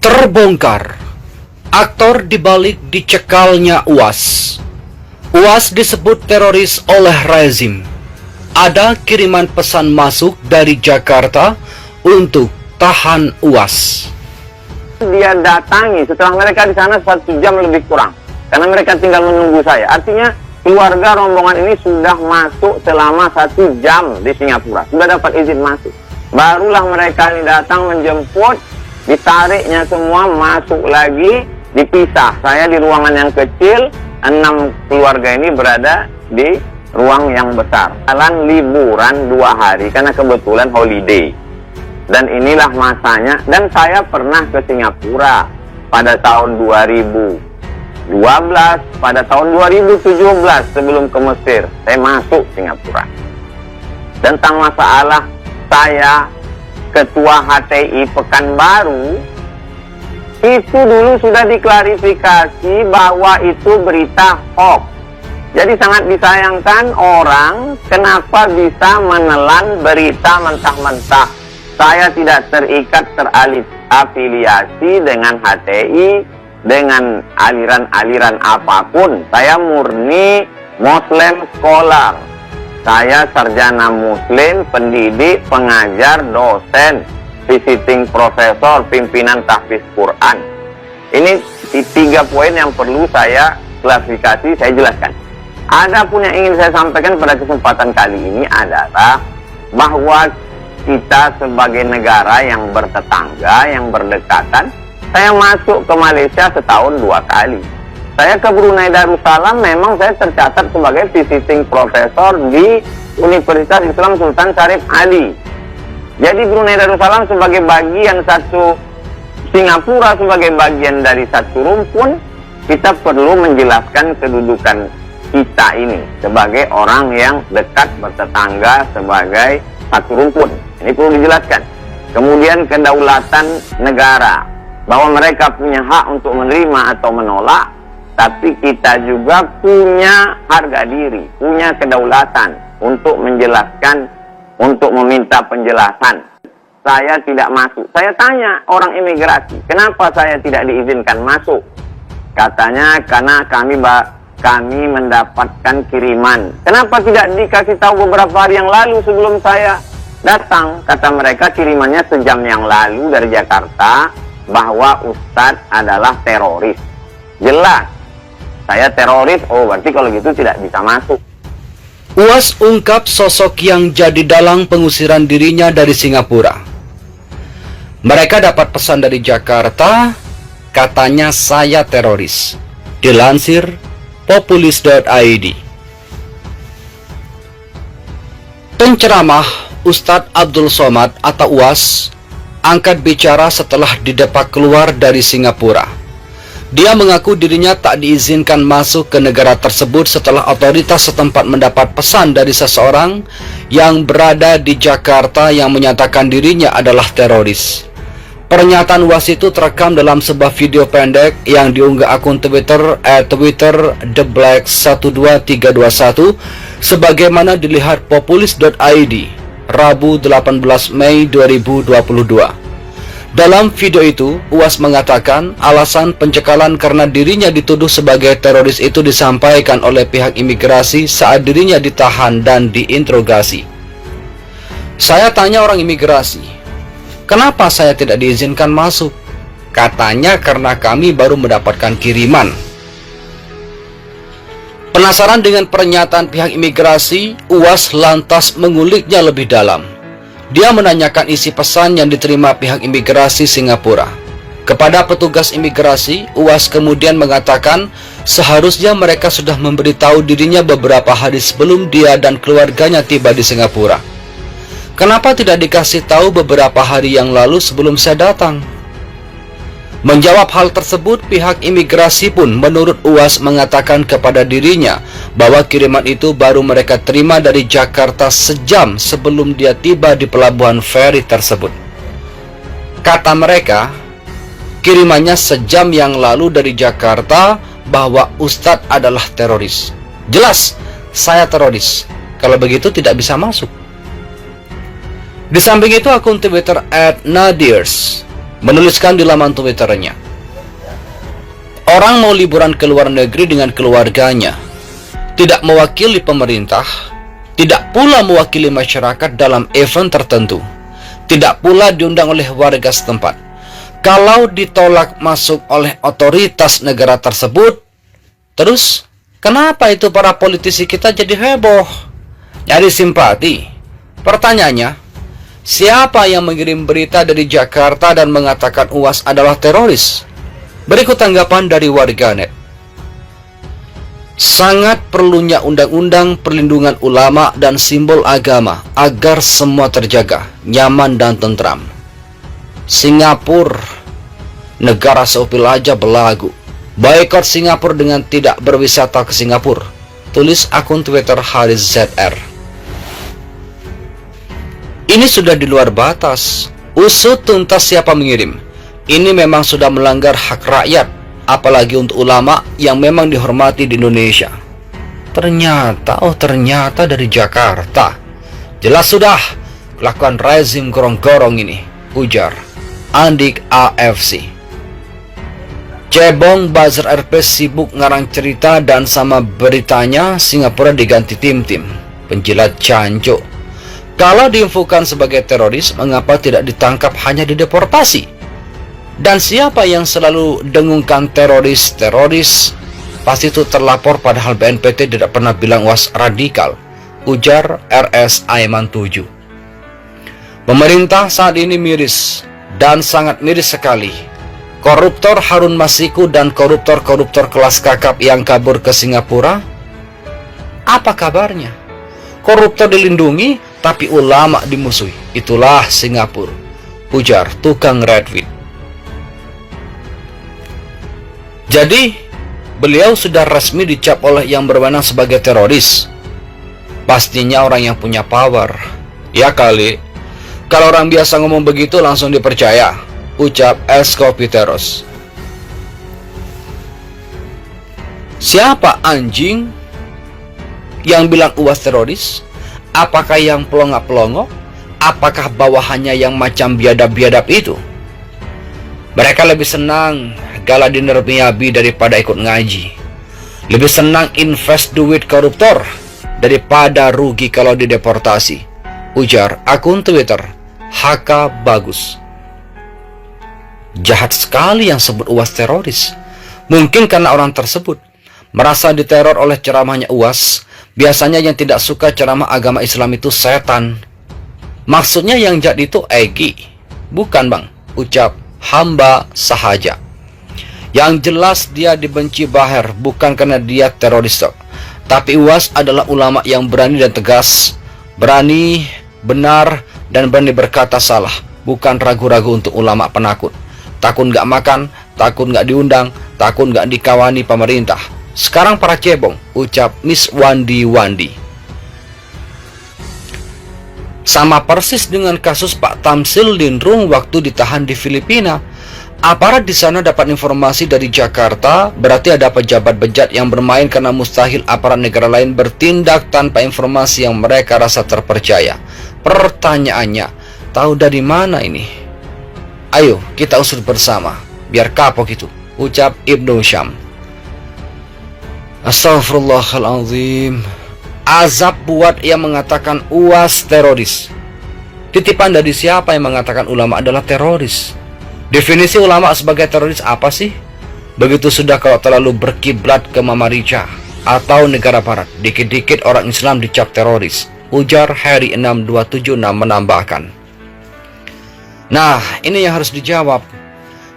Terbongkar, aktor dibalik dicekalnya UAS. UAS disebut teroris oleh rezim. Ada kiriman pesan masuk dari Jakarta untuk tahan UAS. Dia datangi setelah mereka di sana 1 jam lebih kurang, karena mereka tinggal menunggu saya. Artinya keluarga rombongan ini sudah masuk selama 1 jam di Singapura, sudah dapat izin masuk. Barulah mereka ini datang menjemput, ditariknya semua, masuk lagi, dipisah. Saya di ruangan yang kecil, 6 keluarga ini berada di ruang yang besar. Jalan liburan 2 hari, karena kebetulan holiday. Dan inilah masanya, dan saya pernah ke Singapura pada tahun 2012, pada tahun 2017 sebelum ke Mesir, saya masuk Singapura. Tentang masalah saya Ketua HTI Pekanbaru, itu dulu sudah diklarifikasi bahwa itu berita hoax. Jadi sangat disayangkan orang kenapa bisa menelan berita mentah-mentah. Saya tidak terikat terafiliasi dengan HTI, dengan aliran-aliran apapun. Saya murni Muslim scholar. Saya sarjana Muslim, pendidik, pengajar, dosen, visiting profesor, pimpinan tahfiz Quran. Ini 3 poin yang perlu saya klarifikasi, saya jelaskan. Adapun yang ingin saya sampaikan pada kesempatan kali ini adalah bahwa kita sebagai negara yang bertetangga, yang berdekatan, saya masuk ke Malaysia setahun 2 kali. Saya ke Brunei Darussalam, memang saya tercatat sebagai visiting profesor di Universitas Islam Sultan Syarif Ali. Jadi Brunei Darussalam sebagai bagian satu, Singapura sebagai bagian dari satu rumpun, kita perlu menjelaskan kedudukan kita ini sebagai orang yang dekat bertetangga sebagai satu rumpun. Ini perlu dijelaskan. Kemudian kedaulatan negara, bahwa mereka punya hak untuk menerima atau menolak, tapi kita juga punya harga diri, punya kedaulatan untuk menjelaskan, untuk meminta penjelasan. Saya tidak masuk. Saya tanya orang imigrasi, kenapa saya tidak diizinkan masuk? Katanya karena kami mendapatkan kiriman. Kenapa tidak dikasih tahu beberapa hari yang lalu sebelum saya datang? Kata mereka kirimannya sejam yang lalu dari Jakarta, bahwa Ustadz adalah teroris. Jelas saya teroris, oh berarti kalau gitu tidak bisa masuk. UAS ungkap sosok yang jadi dalang pengusiran dirinya dari Singapura. Mereka dapat pesan dari Jakarta, katanya saya teroris. Dilansir populis.id. Penceramah Ustadz Abdul Somad atau UAS angkat bicara setelah didepak keluar dari Singapura. Dia mengaku dirinya tak diizinkan masuk ke negara tersebut setelah otoritas setempat mendapat pesan dari seseorang yang berada di Jakarta yang menyatakan dirinya adalah teroris. Pernyataan UAS itu terekam dalam sebuah video pendek yang diunggah akun Twitter @TheBlack12321 sebagaimana dilihat populis.id Rabu 18 Mei 2022. Dalam video itu, UAS mengatakan alasan pencekalan karena dirinya dituduh sebagai teroris itu disampaikan oleh pihak imigrasi saat dirinya ditahan dan diinterogasi. Saya tanya orang imigrasi, kenapa saya tidak diizinkan masuk? Katanya karena kami baru mendapatkan kiriman. Penasaran dengan pernyataan pihak imigrasi, UAS lantas menguliknya lebih dalam. Dia menanyakan isi pesan yang diterima pihak imigrasi Singapura. Kepada petugas imigrasi, UAS kemudian mengatakan seharusnya mereka sudah memberitahu dirinya beberapa hari sebelum dia dan keluarganya tiba di Singapura. Kenapa tidak dikasih tahu beberapa hari yang lalu sebelum saya datang? Menjawab hal tersebut, pihak imigrasi pun menurut UAS mengatakan kepada dirinya bahwa kiriman itu baru mereka terima dari Jakarta sejam sebelum dia tiba di pelabuhan feri tersebut. Kata mereka, kirimannya sejam yang lalu dari Jakarta bahwa Ustadz adalah teroris. Jelas, saya teroris. Kalau begitu tidak bisa masuk. Di samping itu, akun Twitter @nadirs menuliskan di laman Twitternya, orang mau liburan ke luar negeri dengan keluarganya, tidak mewakili pemerintah, tidak pula mewakili masyarakat dalam event tertentu, tidak pula diundang oleh warga setempat. Kalau ditolak masuk oleh otoritas negara tersebut, terus kenapa itu para politisi kita jadi heboh, nyari simpati? Pertanyaannya, siapa yang mengirim berita dari Jakarta dan mengatakan UAS adalah teroris? Berikut tanggapan dari warganet. Sangat perlunya undang-undang perlindungan ulama dan simbol agama agar semua terjaga, nyaman dan tentram. Singapura, negara seupil aja belagu. Boikot Singapura dengan tidak berwisata ke Singapura. Tulis akun Twitter Haris ZR. Ini sudah di luar batas. Usut tuntas siapa mengirim. Ini memang sudah melanggar hak rakyat, apalagi untuk ulama yang memang dihormati di Indonesia. Ternyata dari Jakarta. Jelas sudah kelakuan rezim gorong-gorong ini, ujar Andik AFC. Cebong Buzzer RP sibuk ngarang cerita dan sama beritanya Singapura diganti tim-tim penjilat cancuk. Kalau diinfokan sebagai teroris, mengapa tidak ditangkap hanya dideportasi? Dan siapa yang selalu dengungkan teroris? Pasti itu terlapor, padahal BNPT tidak pernah bilang UAS radikal, ujar RS Aiman 7. Pemerintah saat ini miris, dan sangat miris sekali. Koruptor Harun Masiku dan koruptor-koruptor kelas kakap yang kabur ke Singapura, apa kabarnya? Koruptor dilindungi, tapi ulama dimusuhi. Itulah Singapura, ujar tukang retweet. Jadi, beliau sudah resmi dicap oleh yang berwenang sebagai teroris. Pastinya orang yang punya power. Ya kali, kalau orang biasa ngomong begitu langsung dipercaya, ucap Eskopiteros. Siapa anjing yang bilang UAS teroris? Apakah yang pelongo-pelongo? Apakah bawahannya yang macam biadab-biadab itu? Mereka lebih senang gala dinner miyabi daripada ikut ngaji. Lebih senang invest duit koruptor daripada rugi kalau dideportasi, ujar akun Twitter HK Bagus. Jahat sekali yang sebut UAS teroris. Mungkin karena orang tersebut merasa diteror oleh ceramahnya UAS. Biasanya yang tidak suka ceramah agama Islam itu setan. Maksudnya yang jahat itu Egi. Bukan bang, ucap hamba sahaja. Yang jelas dia dibenci Baher, bukan karena dia teroris. Tapi UAS adalah ulama yang berani dan tegas. Berani, benar, dan berani berkata salah. Bukan ragu-ragu untuk ulama penakut. Takut nggak makan, takut nggak diundang, takut nggak dikawani pemerintah. Sekarang para cebong, ucap Miss Wandi. Sama persis dengan kasus Pak Tamsil Lindrung waktu ditahan di Filipina. Aparat di sana dapat informasi dari Jakarta, berarti ada pejabat bejat yang bermain karena mustahil aparat negara lain bertindak tanpa informasi yang mereka rasa terpercaya. Pertanyaannya, tahu dari mana ini? Ayo kita usut bersama, biar kapok itu, ucap Ibnu Syam. Astaghfirullahaladzim. Azab buat yang mengatakan UAS teroris. Titipan dari siapa yang mengatakan ulama adalah teroris? Definisi ulama sebagai teroris apa sih? Begitu sudah kalau terlalu berkiblat ke Mama Rica atau negara barat, dikit-dikit orang Islam dicap teroris, ujar Harry 6276 menambahkan. Nah, ini yang harus dijawab.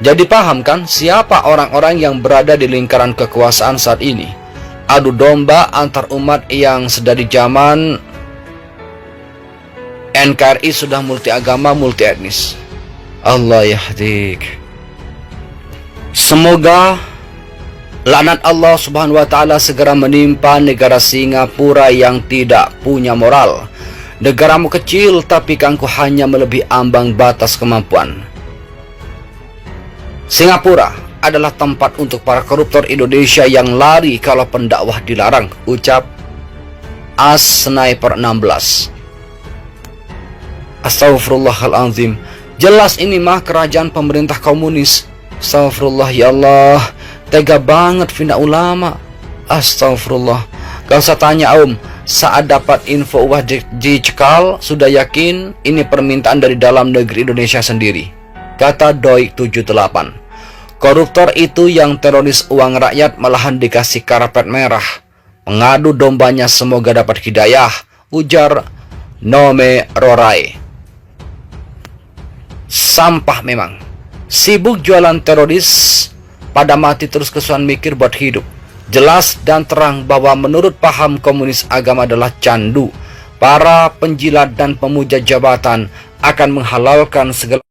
Jadi paham kan siapa orang-orang yang berada di lingkaran kekuasaan saat ini? Adu domba antar umat yang sedari zaman NKRI sudah multi agama, multi etnis. Allah yahdik. Semoga laknat Allah Subhanahu wa taala segera menimpa negara Singapura yang tidak punya moral. Negaramu kecil tapi kangku hanya melebihi ambang batas kemampuan. Singapura adalah tempat untuk para koruptor Indonesia yang lari kalau pendakwah dilarang, ucap As Sniper 16. Astaghfirullahaladzim. Jelas ini mah kerajaan pemerintah komunis. Astagfirullah ya Allah, tega banget fitnah ulama. Astagfirullah. Gak usah tanya saat dapat info uang dicekal, sudah yakin ini permintaan dari dalam negeri Indonesia sendiri. Kata Doi 78. Koruptor itu yang teroris uang rakyat malahan dikasih karpet merah. Mengadu dombanya semoga dapat hidayah, ujar Nome Rorai. Sampah memang. Sibuk jualan teroris, pada mati terus kesusahan mikir buat hidup. Jelas dan terang bahwa menurut paham komunis agama adalah candu. Para penjilat dan pemuja jabatan akan menghalalkan segala